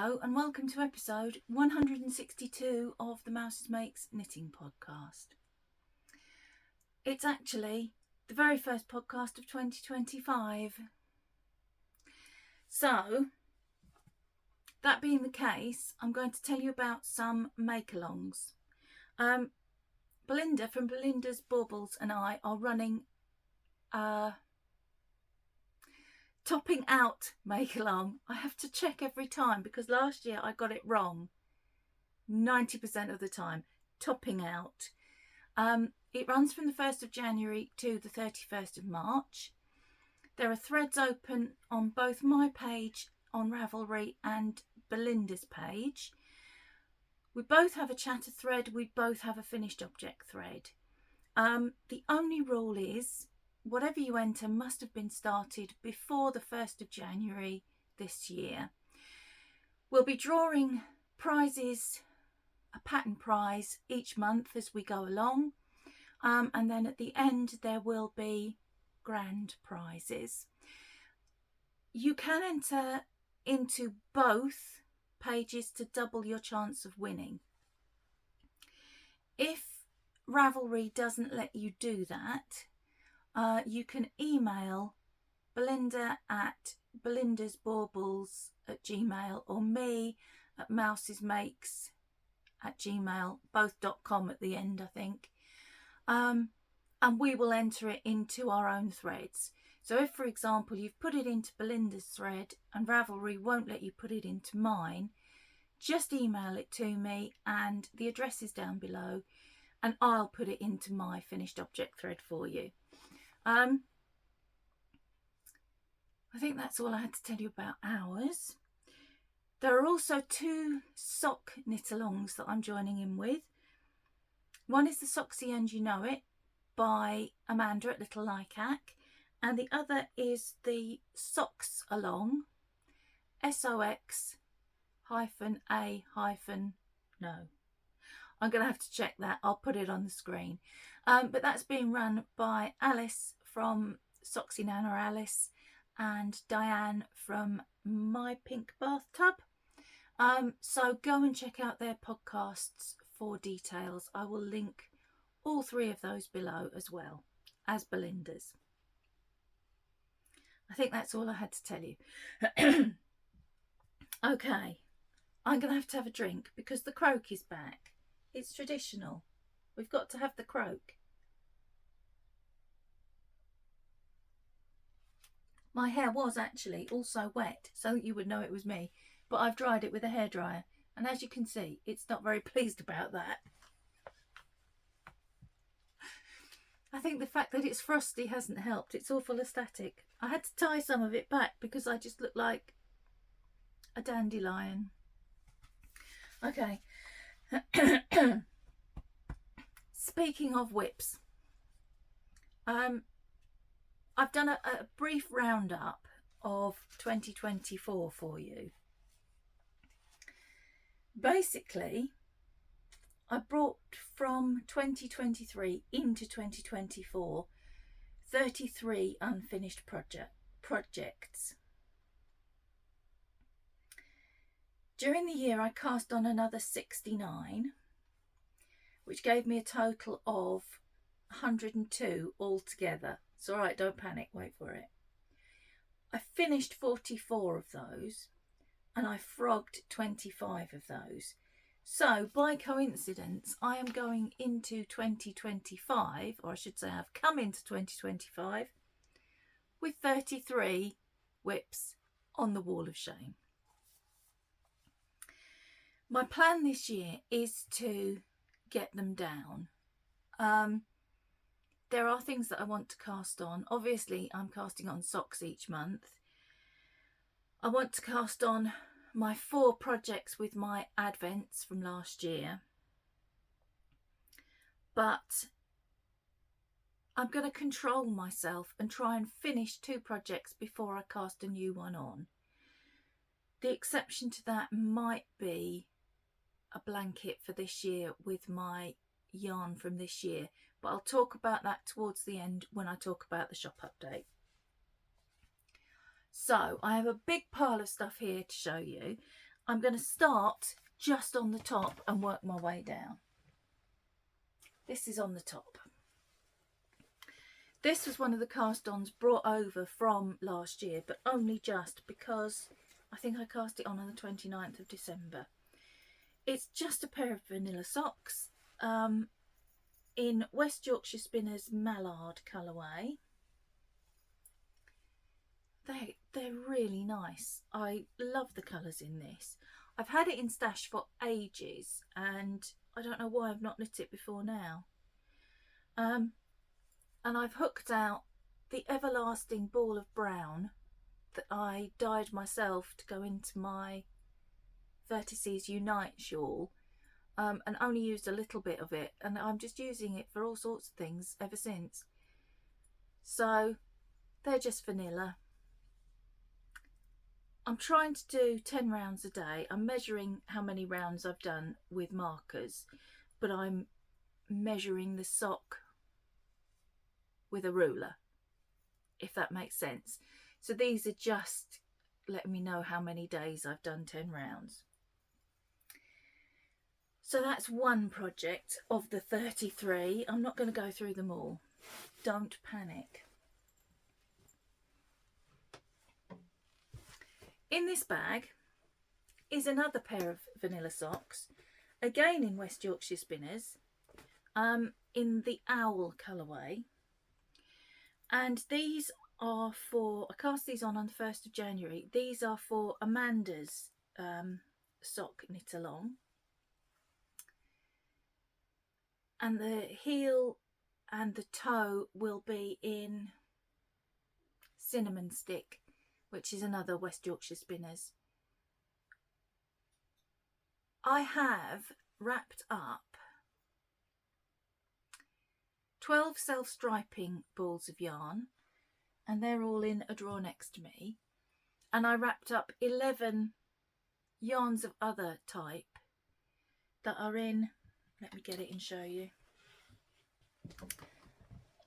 Hello and welcome to episode 162 of the Mouses Makes Knitting podcast. It's actually the very first podcast of 2025. So, that being the case, I'm going to tell you about some make-alongs. Belinda from Belinda's Baubles and I are running topping out make-along. I have to check every time because last year I got it wrong 90% of the time. Topping out. It runs from the 1st of January to the 31st of March. There are threads open on both my page on Ravelry and Belinda's page. We both have a chatter thread. We both have a finished object thread. The only rule is whatever you enter must have been started before the 1st of January this year. We'll be drawing prizes, a pattern prize each month as we go along. And then at the end there will be grand prizes. You can enter into both pages to double your chance of winning. If Ravelry doesn't let you do that, you can email Belinda at belindasbaubles@gmail or me at mousesmakes@gmail, both .com at the end, I think. And we will enter it into our own threads. So if, for example, you've put it into Belinda's thread and Ravelry won't let you put it into mine, just email it to me and the address is down below and I'll put it into my finished object thread for you. I think that's all I had to tell you about ours. There are also two sock knit-alongs that I'm joining in with. One is the Soxy and You Know It by Amanda at Little Likac, and the other is the Sox-a-Long, SOX-A-no. I'm going to have to check that. I'll put it on the screen. But that's being run by Alice from Soxy Nana Alice and Diane from My Pink Bathtub. So go and check out their podcasts for details. I will link all three of those below as well as Belinda's. I think that's all I had to tell you. Okay, I'm going to have a drink because the croak is back. It's traditional. We've got to have the croak. My hair was actually also wet so that you would know it was me, but I've dried it with a hairdryer and as you can see it's not very pleased about that. I think the fact that it's frosty hasn't helped. It's all full of static. I had to tie some of it back because I just look like a dandelion. Okay. Speaking of whips, I've done a brief roundup of 2024 for you. Basically, I brought from 2023 into 2024 33 unfinished projects. During the year I cast on another 69, which gave me a total of 102 altogether. It's all right, don't panic, wait for it. I finished 44 of those and I frogged 25 of those. So by coincidence, I am going into 2025, or I should say I've come into 2025 with 33 whips on the wall of shame. My plan this year is to get them down. There are things that I want to cast on. Obviously, I'm casting on socks each month. I want to cast on my 4 projects with my advents from last year. But I'm going to control myself and try and finish 2 projects before I cast a new one on. The exception to that might be a blanket for this year with my yarn from this year, but I'll talk about that towards the end when I talk about the shop update. So I have a big pile of stuff here to show you. I'm going to start just on the top and work my way down. This is on the top. This was one of the cast-ons brought over from last year, but only just because I think I cast it on the 29th of December. It's just a pair of vanilla socks in West Yorkshire Spinners Mallard colourway. They're really nice. I love the colours in this. I've had it in stash for ages and I don't know why I've not knit it before now. And I've hooked out the everlasting ball of brown that I dyed myself to go into my Vertices Unite shawl, and only used a little bit of it, and I'm just using it for all sorts of things ever since. So they're just vanilla. I'm trying to do 10 rounds a day. I'm measuring how many rounds I've done with markers, but I'm measuring the sock with a ruler, if that makes sense. So these are just letting me know how many days I've done 10 rounds. So that's one project of the 33. I'm not going to go through them all. Don't panic. In this bag is another pair of vanilla socks, again in West Yorkshire Spinners, in the Owl colourway. And these are for, I cast these on the 1st of January. These are for Amanda's sock knit along. And the heel and the toe will be in Cinnamon Stick, which is another West Yorkshire Spinners. I have wrapped up 12 self-striping balls of yarn, and they're all in a drawer next to me. And I wrapped up 11 yarns of other type that are in, let me get it and show you.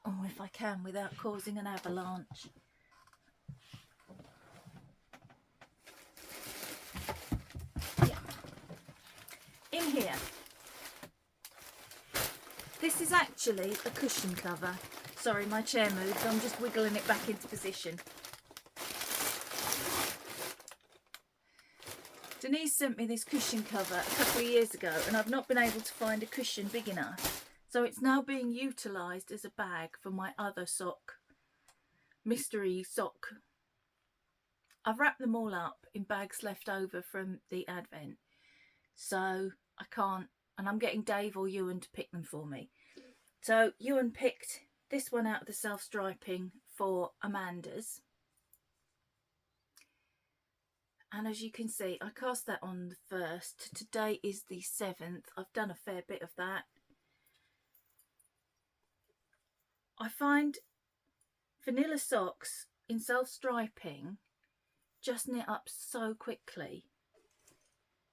Oh, if I can, without causing an avalanche. Yeah. In here, this is actually a cushion cover. Sorry, my chair moved, so I'm just wiggling it back into position. Denise sent me this cushion cover a couple of years ago, and I've not been able to find a cushion big enough. So it's now being utilised as a bag for my other sock, mystery sock. I've wrapped them all up in bags left over from the Advent. So I can't, and I'm getting Dave or Ewan to pick them for me. So Ewan picked this one out of the self-striping for Amanda's. And as you can see, I cast that on the 1st. Today is the 7th. I've done a fair bit of that. I find vanilla socks in self-striping just knit up so quickly,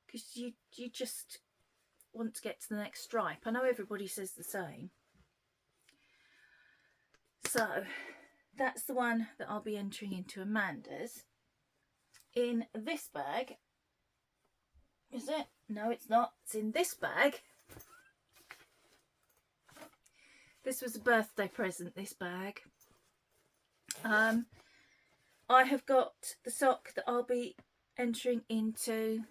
because you just want to get to the next stripe. I know everybody says the same. So that's the one that I'll be entering into Amanda's. In this bag, is it? No, it's not. It's in this bag. This was a birthday present, this bag. I have got the sock that I'll be entering into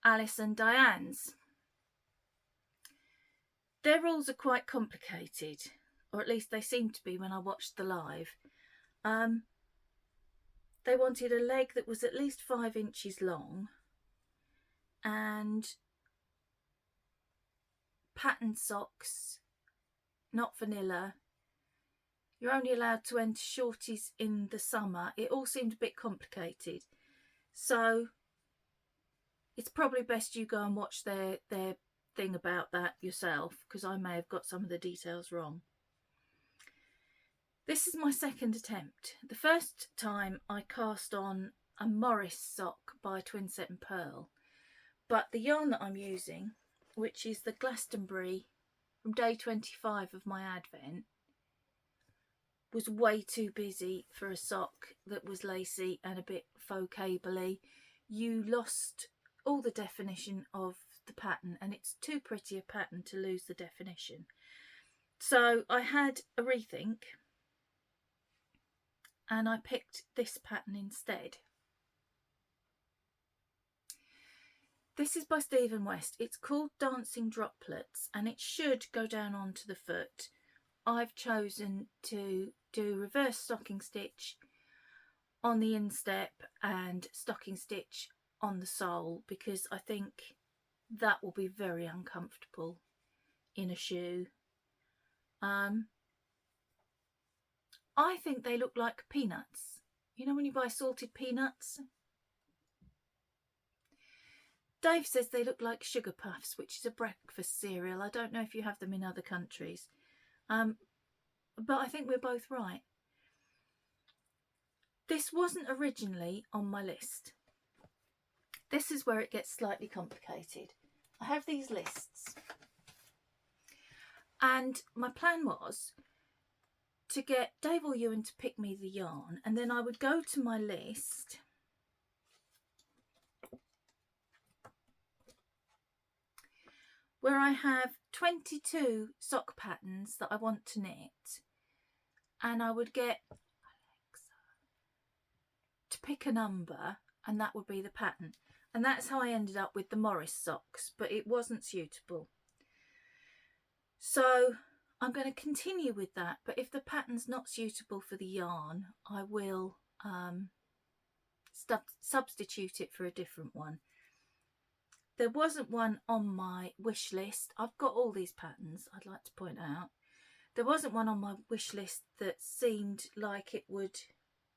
Alice and Diane's. Their rules are quite complicated, or at least they seem to be when I watched the live. They wanted a leg that was at least 5 inches long and patterned socks, not vanilla. You're only allowed to enter shorties in the summer. It all seemed a bit complicated. So it's probably best you go and watch their thing about that yourself, because I may have got some of the details wrong. This is my second attempt. The first time I cast on a Morris sock by Twinset and Pearl, but the yarn that I'm using, which is the Glastonbury from day 25 of my Advent, was way too busy for a sock that was lacy and a bit faux cable-y. you lost all the definition of the pattern, and it's too pretty a pattern to lose the definition. So I had a rethink and I picked this pattern instead. This is by Stephen West. It's called Dancing Droplets and it should go down onto the foot. I've chosen to do reverse stocking stitch on the instep and stocking stitch on the sole because I think that will be very uncomfortable in a shoe. I think they look like peanuts. You know when you buy salted peanuts? Dave says they look like sugar puffs, which is a breakfast cereal. I don't know if you have them in other countries. But I think we're both right. This wasn't originally on my list. This is where it gets slightly complicated. I have these lists. And my plan was to get Dave or Ewan to pick me the yarn, and then I would go to my list where I have 22 sock patterns that I want to knit, and I would get Alexa to pick a number and that would be the pattern. And that's how I ended up with the Morris socks, but it wasn't suitable. So I'm going to continue with that, but if the pattern's not suitable for the yarn, I will substitute it for a different one. There wasn't one on my wish list. I've got all these patterns, I'd like to point out. There wasn't one on my wish list that seemed like it would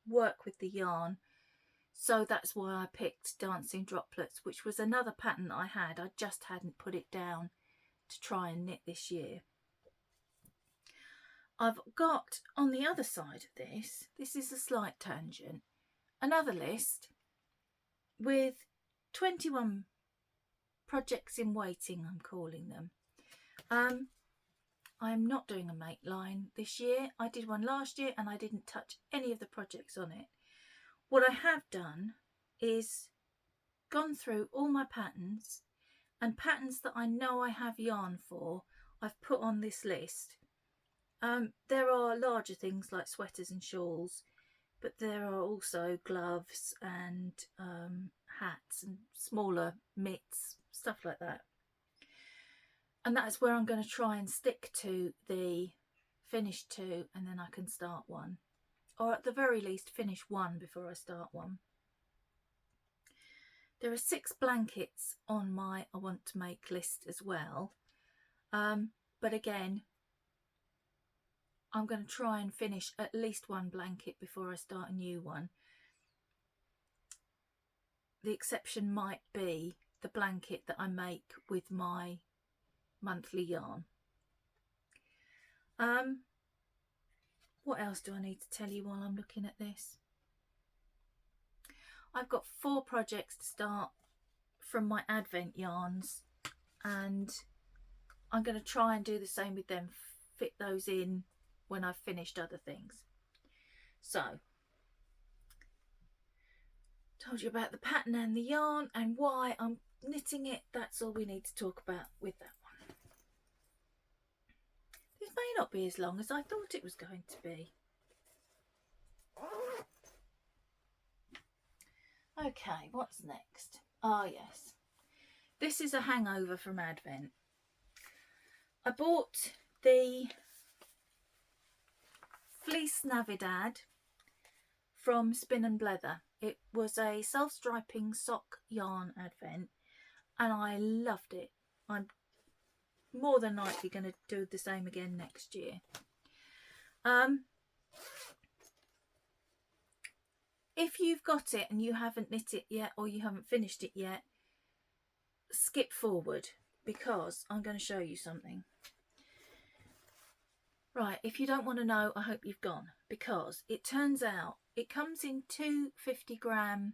work with the yarn. So that's why I picked Dancing Droplets, which was another pattern that I had. I just hadn't put it down to try and knit this year. I've got on the other side of this is a slight tangent, another list with 21 projects in waiting, I'm calling them. I'm not doing a make line this year. I did one last year and I didn't touch any of the projects on it. What I have done is gone through all my patterns, and patterns that I know I have yarn for, I've put on this list. There are larger things like sweaters and shawls, but there are also gloves and hats and smaller mitts, stuff like that. And that's where I'm going to try and stick to the finish 2 and then I can start one. Or at the very least finish 1 before I start one. There are 6 blankets on my I want to make list as well. But again, I'm going to try and finish at least 1 blanket before I start a new one. The exception might be the blanket that I make with my monthly yarn. What else do I need to tell you while I'm looking at this? I've got 4 projects to start from my Advent yarns, and I'm going to try and do the same with them, fit those in when I've finished other things. So, told you about the pattern and the yarn and why I'm knitting it. That's all we need to talk about with that one. This may not be as long as I thought it was going to be. Okay, what's next? Ah, yes. This is a hangover from Advent. I bought the Fleece Navidad from Spin and Blether. It was a self-striping sock yarn Advent and I loved it. I'm more than likely going to do the same again next year. If you've got it and you haven't knit it yet or you haven't finished it yet, skip forward because I'm going to show you something. Right, if you don't want to know, I hope you've gone, because it turns out it comes in 2 50-gram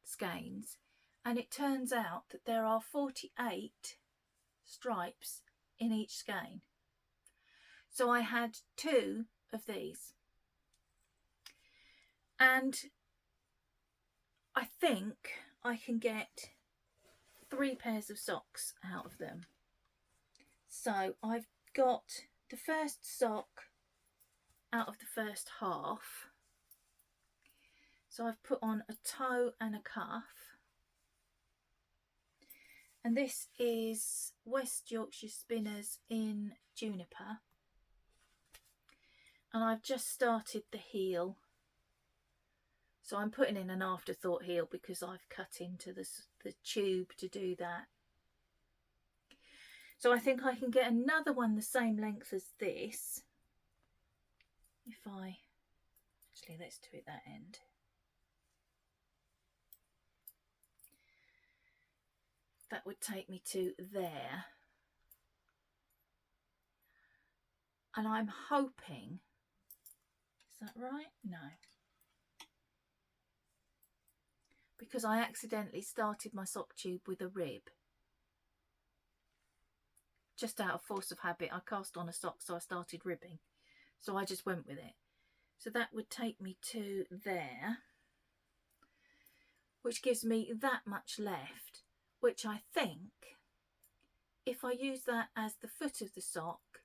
skeins, and it turns out that there are 48 stripes in each skein. So I had 2 of these, and I think I can get 3 pairs of socks out of them. So I've got the first sock out of the first half. So I've put on a toe and a cuff. And this is West Yorkshire Spinners in Juniper. And I've just started the heel. So I'm putting in an afterthought heel because I've cut into the tube to do that. So I think I can get another one the same length as this. Actually, let's do it that end. That would take me to there. And I'm hoping, is that right? No. Because I accidentally started my sock tube with a rib. Just out of force of habit, I cast on a sock, so I started ribbing. So I just went with it. So that would take me to there, which gives me that much left, which I think, if I use that as the foot of the sock,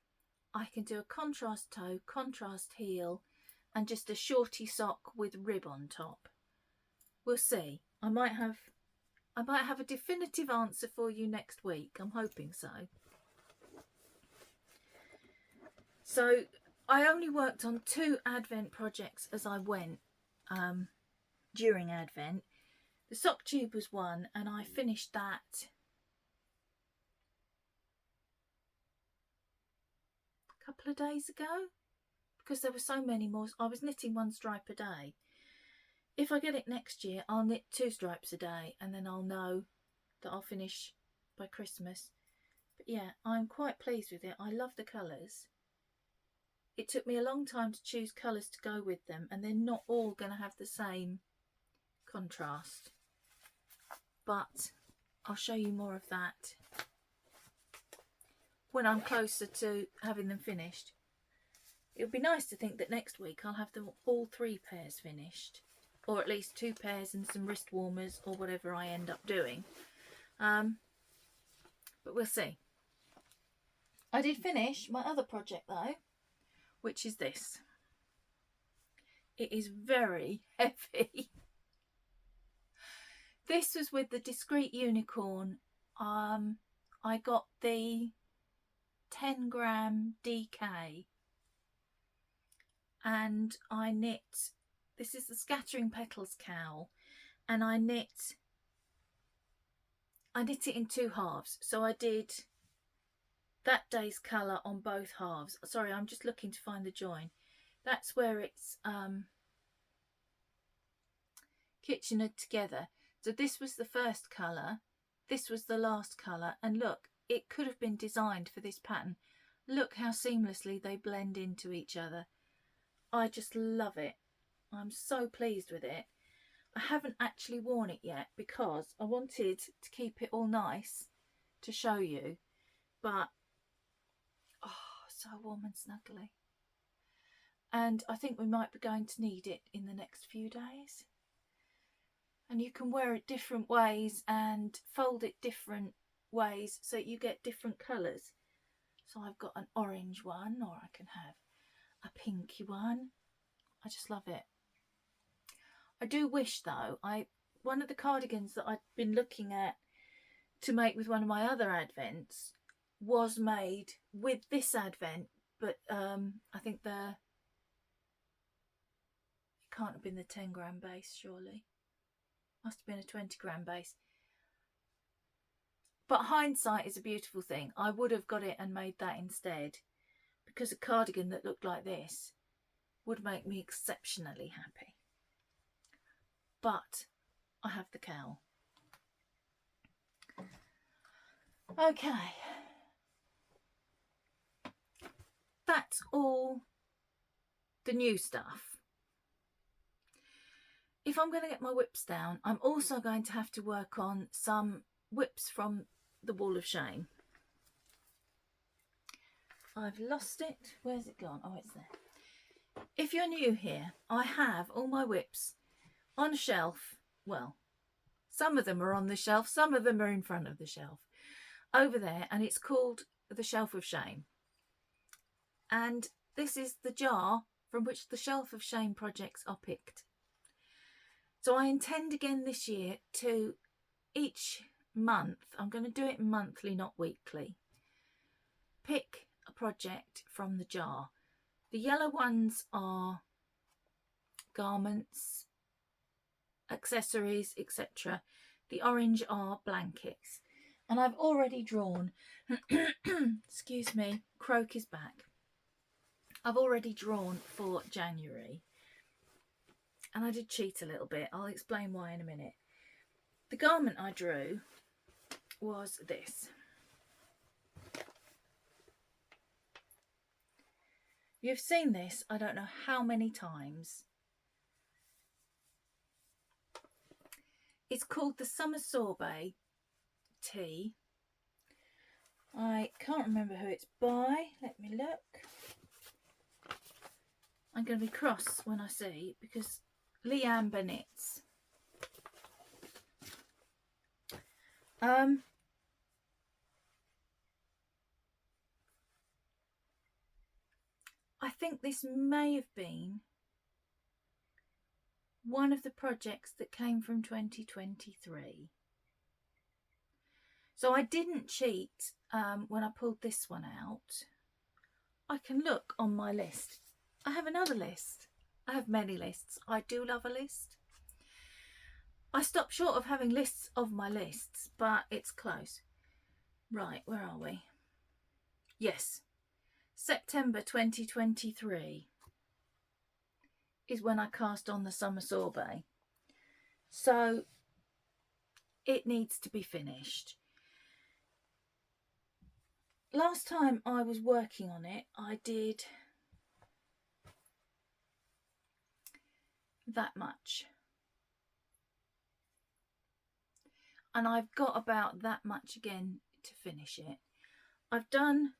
I can do a contrast toe, contrast heel, and just a shorty sock with rib on top. We'll see. I might have a definitive answer for you next week. I'm hoping so. So I only worked on 2 Advent projects as I went during Advent. The sock tube was one, and I finished that a couple of days ago because there were so many more. I was knitting 1 stripe a day. If I get it next year, I'll knit 2 stripes a day, and then I'll know that I'll finish by Christmas. But yeah, I'm quite pleased with it. I love the colours. It took me a long time to choose colours to go with them, and they're not all going to have the same contrast. But I'll show you more of that when I'm closer to having them finished. It would be nice to think that next week I'll have them all 3 pairs finished, or at least 2 pairs and some wrist warmers or whatever I end up doing. But we'll see. I did finish my other project though, which is this. It is very heavy. This was with the Discreet Unicorn. I got the 10 gram DK, and I knit, this is the Scattering Petals cowl, and I knit it in 2 halves. So I did that day's colour on both halves. Sorry, I'm just looking to find the join. That's where it's Kitchener together. So this was the first colour, this was the last colour, and look, it could have been designed for this pattern. Look how seamlessly they blend into each other. I just love it. I'm so pleased with it. I haven't actually worn it yet because I wanted to keep it all nice to show you, but oh, so warm and snuggly. And I think we might be going to need it in the next few days. And you can wear it different ways and fold it different ways so you get different colours. So I've got an orange one, or I can have a pinky one. I just love it. I do wish though, one of the cardigans that I'd been looking at to make with one of my other Advents was made with this Advent, but I think it can't have been the 10 gram base, surely. Must have been a 20 gram base. But hindsight is a beautiful thing. I would have got it and made that instead, because a cardigan that looked like this would make me exceptionally happy. But I have the cowl. Okay. That's all the new stuff. If I'm going to get my whips down, I'm also going to have to work on some whips from the Wall of Shame. I've lost it. Where's it gone? Oh, it's there. If you're new here, I have all my whips on a shelf. Well, Some of them are on the shelf, some of them are in front of the shelf over there, and it's called the Shelf of Shame. And this is the jar from which the Shelf of Shame projects are picked. So I intend again this year to each month, I'm going to do it monthly, not weekly, pick a project from the jar. The yellow ones are garments, accessories, etc. The orange are blankets. And I've already drawn, excuse me, Croak is back. I've already drawn for January. And I did cheat a little bit. I'll explain why in a minute. The garment I drew was this. You've seen this, I don't know how many times. It's called the Summer Sorbet Tea. I can't remember who it's by. Let me look. I'm going to be cross when I see, because Leanne Bennett's. I think this may have been one of the projects that came from 2023. So I didn't cheat when I pulled this one out. I can look on my list. I have another list. I have many lists. I do love a list. I stopped short of having lists of my lists, but it's close. Right, where are we? Yes, September 2023 is when I cast on the Summer Sorbet. So it needs to be finished. Last time I was working on it, I did that much. And I've got about that much again to finish it. I've done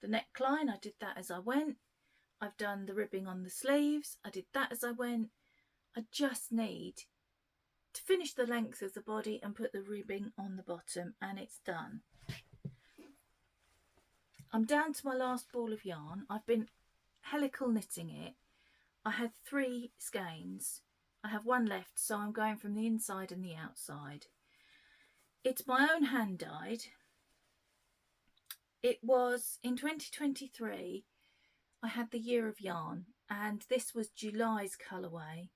the neckline, I did that as I went. I've done the ribbing on the sleeves, I did that as I went. I just need to finish the length of the body and put the ribbing on the bottom, and it's done. I'm down to my last ball of yarn. I've been helical knitting it. I had 3 skeins. I have 1 left, so I'm going from the inside and the outside. It's my own hand dyed. It was in 2023, I had the Year of Yarn, and this was July's colourway,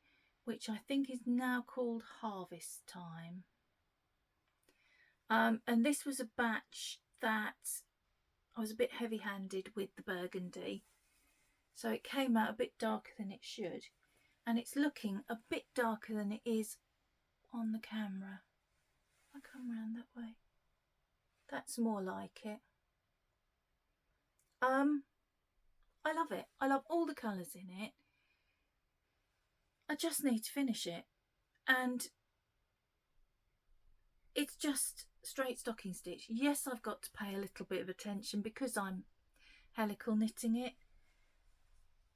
which I think is now called Harvest Time. And this was a batch that I was a bit heavy-handed with the burgundy, so it came out a bit darker than it should, and it's looking a bit darker than it is on the camera. I come round that way. That's more like it. I love it. I love all the colours in it. I just need to finish it, and it's just straight stocking stitch. Yes, I've got to pay a little bit of attention because I'm helical knitting it,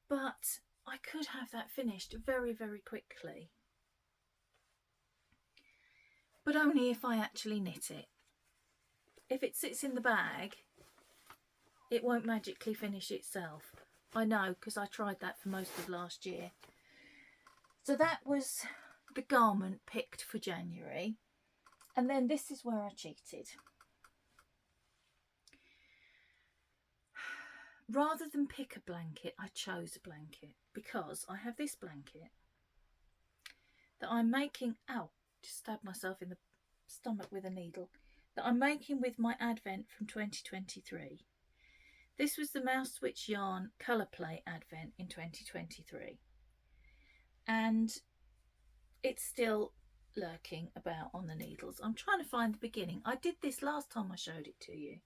but I could have that finished very, very quickly. But only if I actually knit it. If it sits in the bag, it won't magically finish itself. I know, because I tried that for most of last year. So that was the garment picked for January. And then this is where I cheated. Rather than pick a blanket, I chose a blanket because I have this blanket that I'm making, ow, just stabbed myself in the stomach with a needle, that I'm making with my Advent from 2023. This was the Mousewitch Yarn Colour Play Advent in 2023. And it's still lurking about on the needles. I'm trying to find the beginning. I did this last time I showed it to you.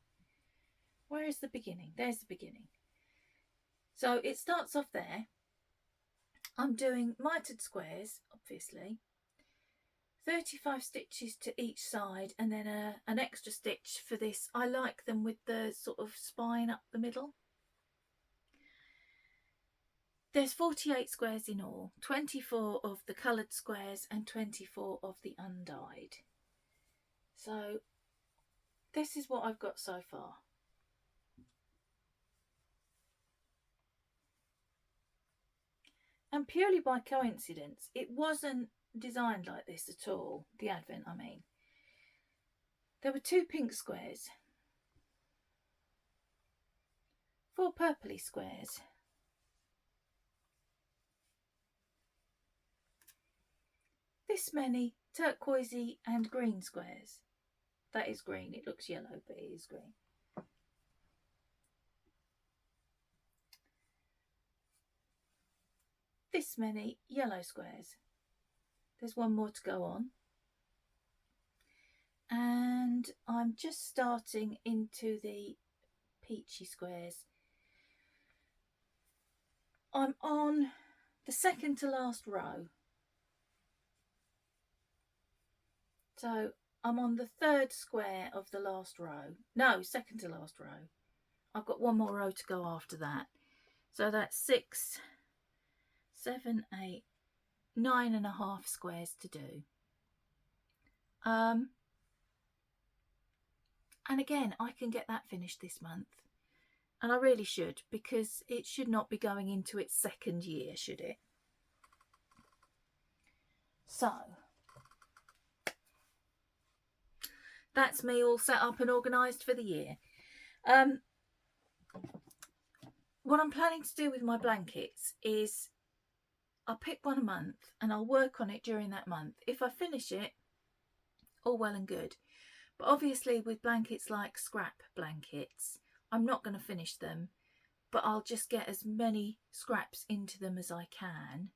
Where is the beginning? There's the beginning. So it starts off there. I'm doing mitered squares, obviously. 35 stitches to each side, and then an extra stitch for this. I like them with the sort of spine up the middle. There's 48 squares in all, 24 of the coloured squares and 24 of the undyed. So this is what I've got so far. And purely by coincidence, it wasn't designed like this at all, the Advent I mean. There were 2 pink squares, 4 purpley squares, this many turquoisey and green squares. That is green, it looks yellow but it is green. This many yellow squares. There's one more to go on. And I'm just starting into the peachy squares. I'm on the second to last row. So I'm on the 3rd square of the last row. No, second to last row. I've got one more row to go after that. So that's 6, 7, 8, 9.5 squares to do. And again, I can get that finished this month. And I really should, because it should not be going into its 2nd year, should it? So that's me all set up and organised for the year. What I'm planning to do with my blankets is I'll pick one a month and I'll work on it during that month. If I finish it, all well and good. But obviously with blankets like scrap blankets, I'm not going to finish them, but I'll just get as many scraps into them as I can,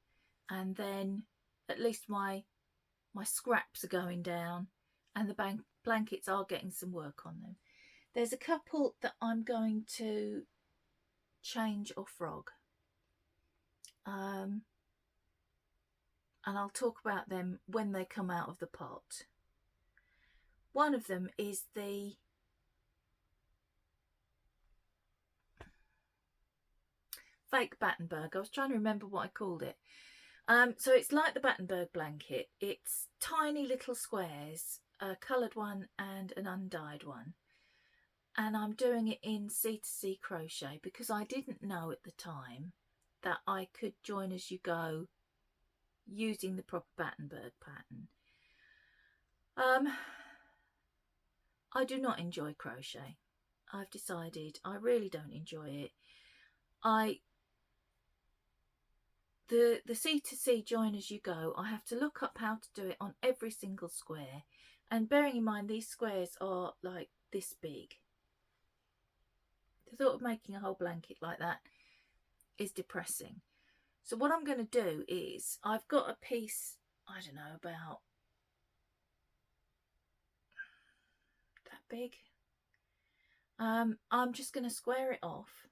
and then at least my scraps are going down and the blankets are getting some work on them. There's a couple that I'm going to change or frog, and I'll talk about them when they come out of the pot. One of them is the fake Battenberg. I was trying to remember what I called it. So it's like the Battenberg blanket. It's tiny little squares, a coloured one and an undyed one. And I'm doing it in C2C crochet because I didn't know at the time that I could join as you go using the proper Battenberg pattern. I do not enjoy crochet. I've decided I really don't enjoy it. The C2C join as you go, I have to look up how to do it on every single square, and bearing in mind these squares are like this big. The thought of making a whole blanket like that is depressing. So what I'm going to do is, I've got a piece, I don't know, about that big. I'm just going to square it off,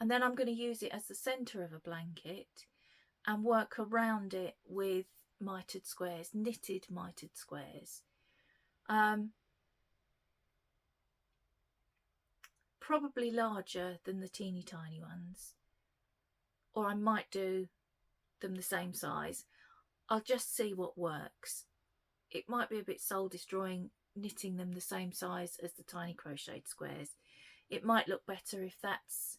and then I'm going to use it as the centre of a blanket and work around it with mitered squares, knitted mitered squares. Probably larger than the teeny tiny ones, or I might do them the same size. I'll just see what works. It might be a bit soul destroying knitting them the same size as the tiny crocheted squares. It might look better if that's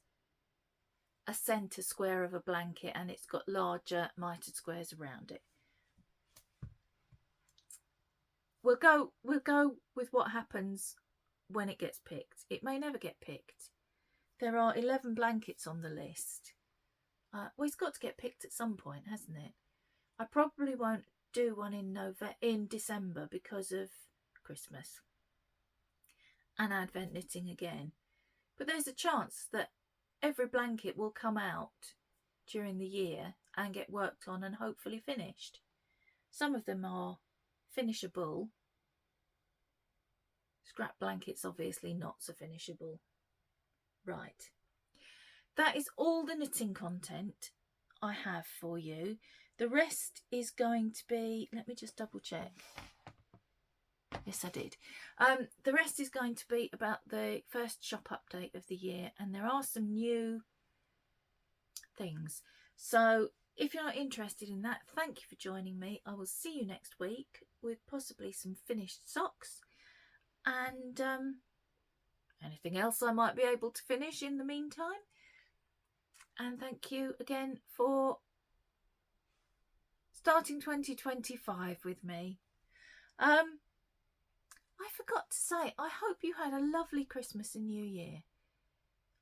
a centre square of a blanket and it's got larger mitered squares around it. We'll go with what happens when it gets picked. It may never get picked. There are 11 blankets on the list. Well, it's got to get picked at some point, hasn't it? I probably won't do one in December because of Christmas and Advent knitting again. But there's a chance that every blanket will come out during the year and get worked on and hopefully finished. Some of them are finishable. Scrap blankets obviously not so finishable. Right. That is all the knitting content I have for you. The rest is going to be, let me just double check. Yes, I did. The rest is going to be about the first shop update of the year, and there are some new things. So if you're not interested in that, thank you for joining me. I will see you next week with possibly some finished socks and anything else I might be able to finish in the meantime. And thank you again for starting 2025 with me. I forgot to say, I hope you had a lovely Christmas and New Year.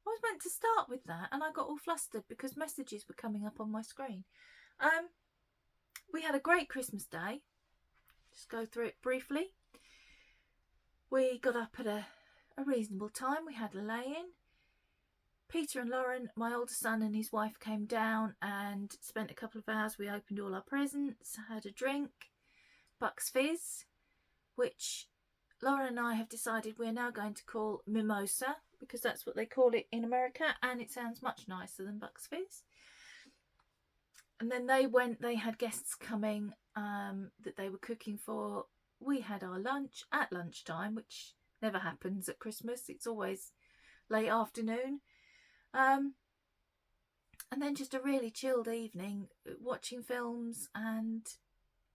I was meant to start with that and I got all flustered because messages were coming up on my screen. We had a great Christmas day. Just go through it briefly. We got up at a reasonable time. We had a lay-in. Peter and Lauren, my older son, and his wife came down and spent a couple of hours. We opened all our presents, had a drink, Bucks Fizz, which Lauren and I have decided we're now going to call Mimosa because that's what they call it in America and it sounds much nicer than Bucks Fizz. And then they had guests coming that they were cooking for. We had our lunch at lunchtime, which never happens at Christmas. It's always late afternoon. And then just a really chilled evening, watching films and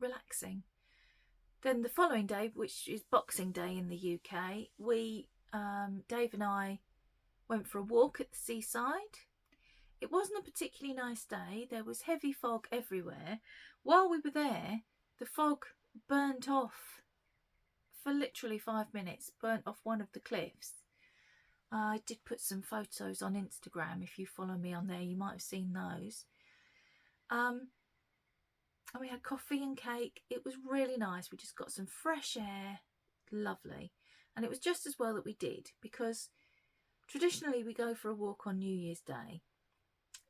relaxing. Then the following day, which is Boxing Day in the UK, Dave and I went for a walk at the seaside. It wasn't a particularly nice day. There was heavy fog everywhere. While we were there, the fog burnt off for literally 5 minutes, burnt off one of the cliffs. I did put some photos on Instagram. If you follow me on there, you might have seen those. And we had coffee and cake. It was really nice. We just got some fresh air. Lovely. And it was just as well that we did, because traditionally we go for a walk on New Year's Day.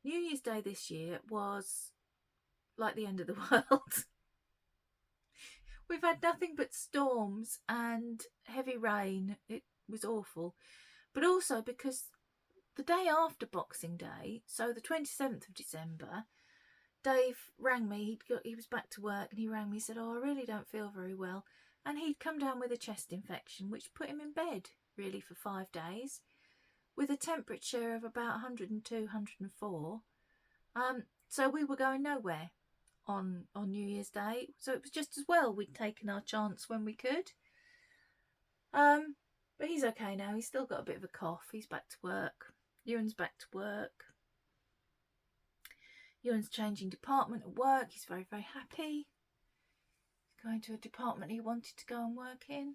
New Year's Day this year was like the end of the world. We've had nothing but storms and heavy rain. It was awful. But also because the day after Boxing Day, so the 27th of December, Dave rang me. He was back to work and he rang me and said, "Oh, I really don't feel very well." And he'd come down with a chest infection, which put him in bed really for 5 days with a temperature of about 102, 104. So we were going nowhere on New Year's Day. So it was just as well we'd taken our chance when we could. But he's okay now. He's still got a bit of a cough. He's back to work. Ewan's back to work. Ewan's changing department at work. He's very, very happy. He's going to a department he wanted to go and work in.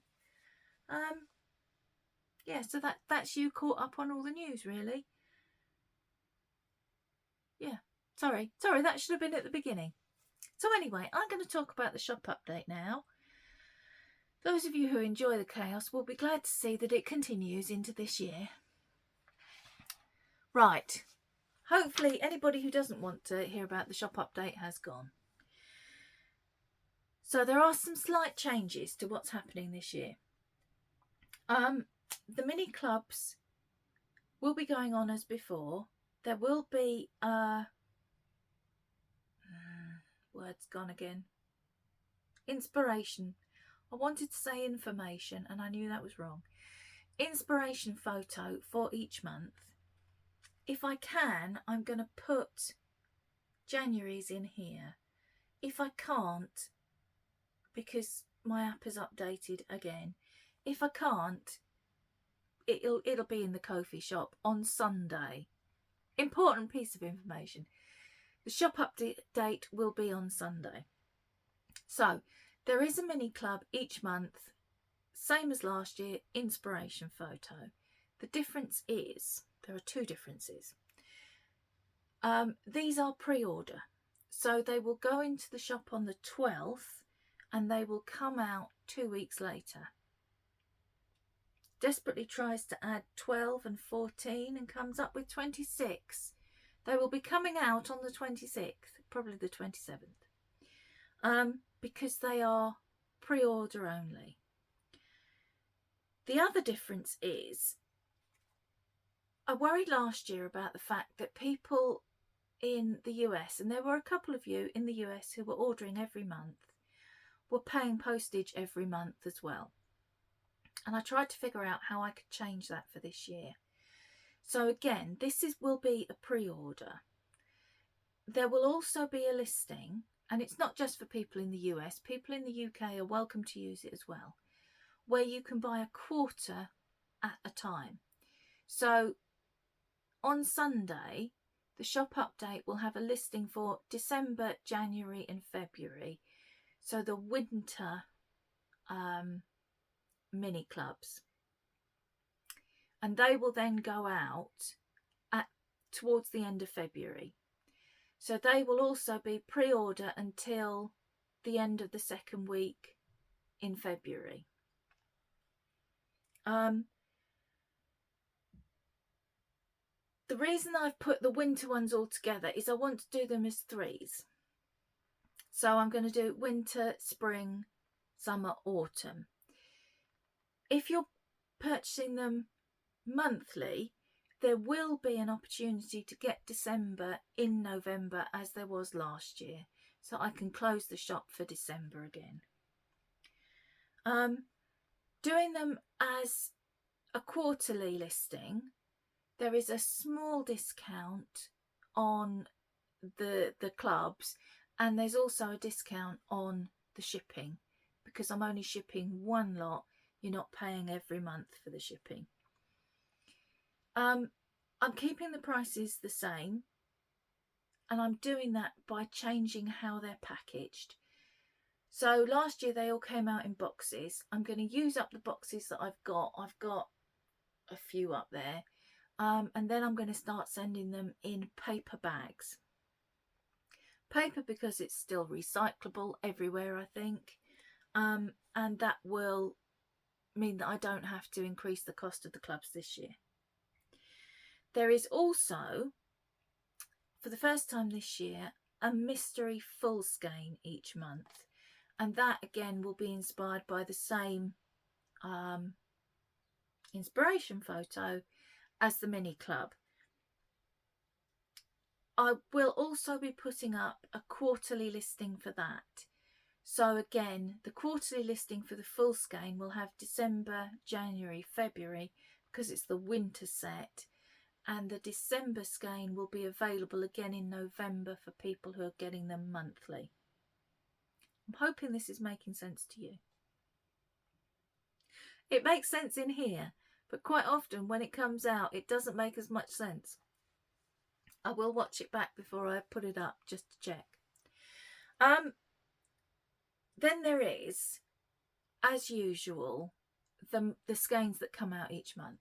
Yeah, so that's you caught up on all the news, really. Yeah, sorry, that should have been at the beginning. So anyway, I'm going to talk about the shop update now. Those of you who enjoy the chaos will be glad to see that it continues into this year. Right. Hopefully anybody who doesn't want to hear about the shop update has gone. So there are some slight changes to what's happening this year. The mini clubs will be going on as before. There will be words gone again. Inspiration. I wanted to say information and I knew that was wrong. Inspiration photo for each month. If I can, I'm going to put January's in here. If I can't, because my app is updated again, if I can't, it'll be in the Ko-fi shop on Sunday. Important piece of information. The shop update will be on Sunday. So there is a mini club each month, same as last year, inspiration photo. The difference is, there are two differences. These are pre-order. So they will go into the shop on the 12th and they will come out 2 weeks later. Desperately tries to add 12 and 14 and comes up with 26. They will be coming out on the 26th, probably the 27th, because they are pre-order only. The other difference is, I worried last year about the fact that people in the US, and there were a couple of you in the US who were ordering every month, were paying postage every month as well. And I tried to figure out how I could change that for this year. So again, will be a pre-order. There will also be a listing, and it's not just for people in the US, people in the UK are welcome to use it as well, where you can buy a quarter at a time. So on Sunday, the shop update will have a listing for December, January and February. So the winter mini clubs. And they will then go out towards the end of February. So they will also be pre-order until the end of the second week in February. The reason I've put the winter ones all together is I want to do them as threes. So I'm going to do winter, spring, summer, autumn. If you're purchasing them monthly, there will be an opportunity to get December in November as there was last year. So I can close the shop for December again. Doing them as a quarterly listing, there is a small discount on the clubs, and there's also a discount on the shipping because I'm only shipping one lot. You're not paying every month for the shipping. I'm keeping the prices the same, and I'm doing that by changing how they're packaged. So last year they all came out in boxes. I'm going to use up the boxes that I've got. I've got a few up there. And then I'm going to start sending them in paper bags. Paper because it's still recyclable everywhere, I think. And that will mean that I don't have to increase the cost of the clubs this year. There is also, for the first time this year, a mystery full skein each month. And that again will be inspired by the same inspiration photo as the mini club. I will also be putting up a quarterly listing for that. So again, the quarterly listing for the full skein will have December, January, February, because it's the winter set. And the December skein will be available again in November for people who are getting them monthly. I'm hoping this is making sense to you. It makes sense in here, but quite often when it comes out, it doesn't make as much sense. I will watch it back before I put it up just to check. Then there is, as usual, the skeins that come out each month.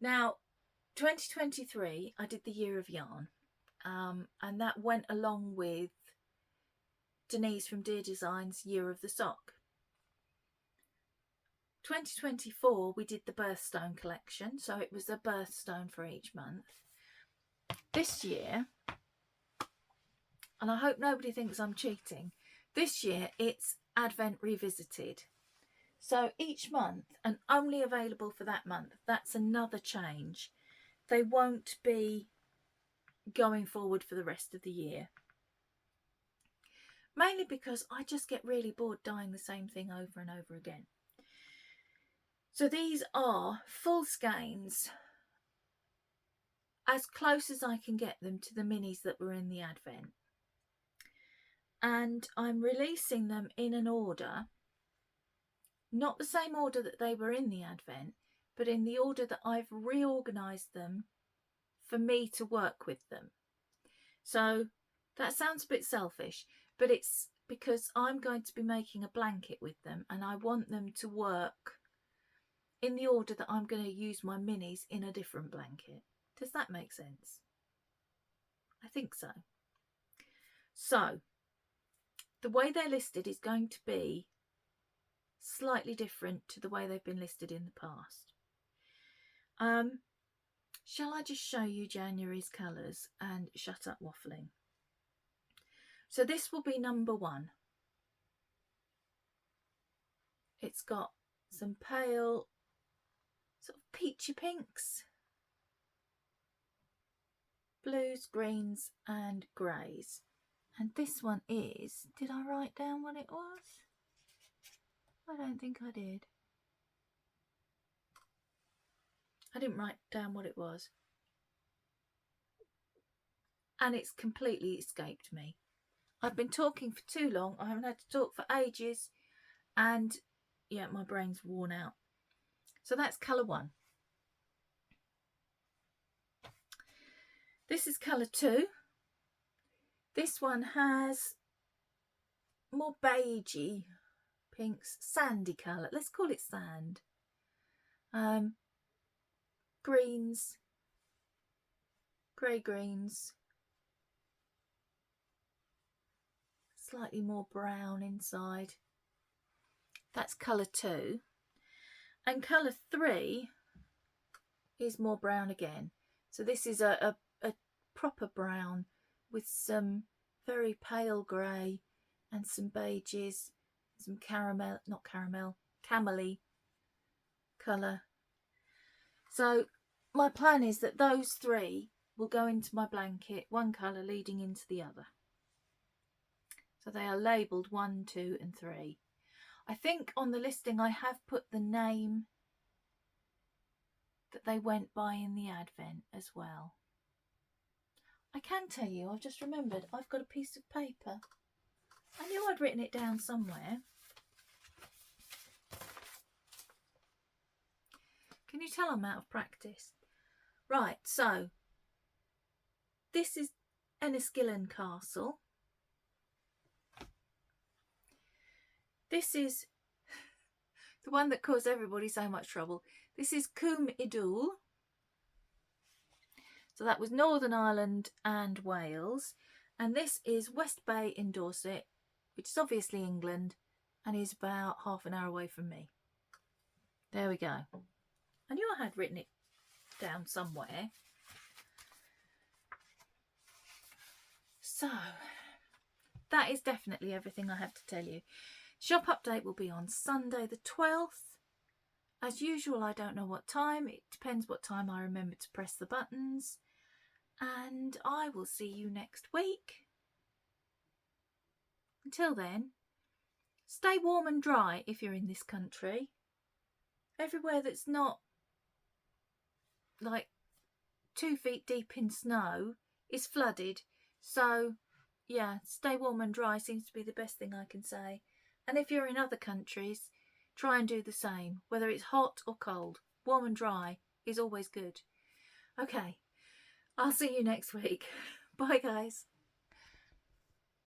Now, 2023, I did the Year of Yarn, and that went along with Denise from Dear Designs' Year of the Sock. 2024, we did the birthstone collection, so it was a birthstone for each month. This year, and I hope nobody thinks I'm cheating, this year it's Advent Revisited. So each month, and only available for that month, that's another change. They won't be going forward for the rest of the year. Mainly because I just get really bored dyeing the same thing over and over again. So these are full skeins, as close as I can get them to the minis that were in the Advent. And I'm releasing them in an order, not the same order that they were in the Advent, but in the order that I've reorganised them for me to work with them. So that sounds a bit selfish, but it's because I'm going to be making a blanket with them and I want them to work in the order that I'm going to use my minis in a different blanket. Does that make sense? I think so. So the way they're listed is going to be slightly different to the way they've been listed in the past. Shall I just show you January's colours and shut up waffling? So this will be number 1. It's got some pale sort of peachy pinks, blues, greens and greys. And this one is, did I write down what it was? I don't think I did. I didn't write down what it was. and it's completely escaped me. I've been talking for too long. I haven't had to talk for ages, and yeah, my brain's worn out. So that's colour 1. This is colour 2. This one has more beigey pinks, sandy colour. Let's call it sand. Greens, grey greens, slightly more brown inside. That's colour 2. And colour 3 is more brown again. So this is a proper brown with some very pale grey and some beiges, some caramel, not caramel, camely colour. So my plan is that those 3 will go into my blanket, one colour leading into the other. So they are labelled 1, 2 and 3. I think on the listing I have put the name that they went by in the advent as well. I can tell you, I've just remembered, I've got a piece of paper. I knew I'd written it down somewhere. Can you tell I'm out of practice? Right, so this is Enniskillen Castle. This is the one that caused everybody so much trouble. This is Cwm Idul. So that was Northern Ireland and Wales. And this is West Bay in Dorset, which is obviously England, and is about half an hour away from me. There we go. I knew I had written it down somewhere. So that is definitely everything I have to tell you. Shop update will be on Sunday the 12th. As usual, I don't know what time. It depends what time I remember to press the buttons. And I will see you next week. Until then, stay warm and dry if you're in this country. Everywhere that's not like 2 feet deep in snow is flooded. So yeah, stay warm and dry seems to be the best thing I can say. And if you're in other countries, try and do the same, whether it's hot or cold. Warm and dry is always good. Okay, I'll see you next week. Bye guys.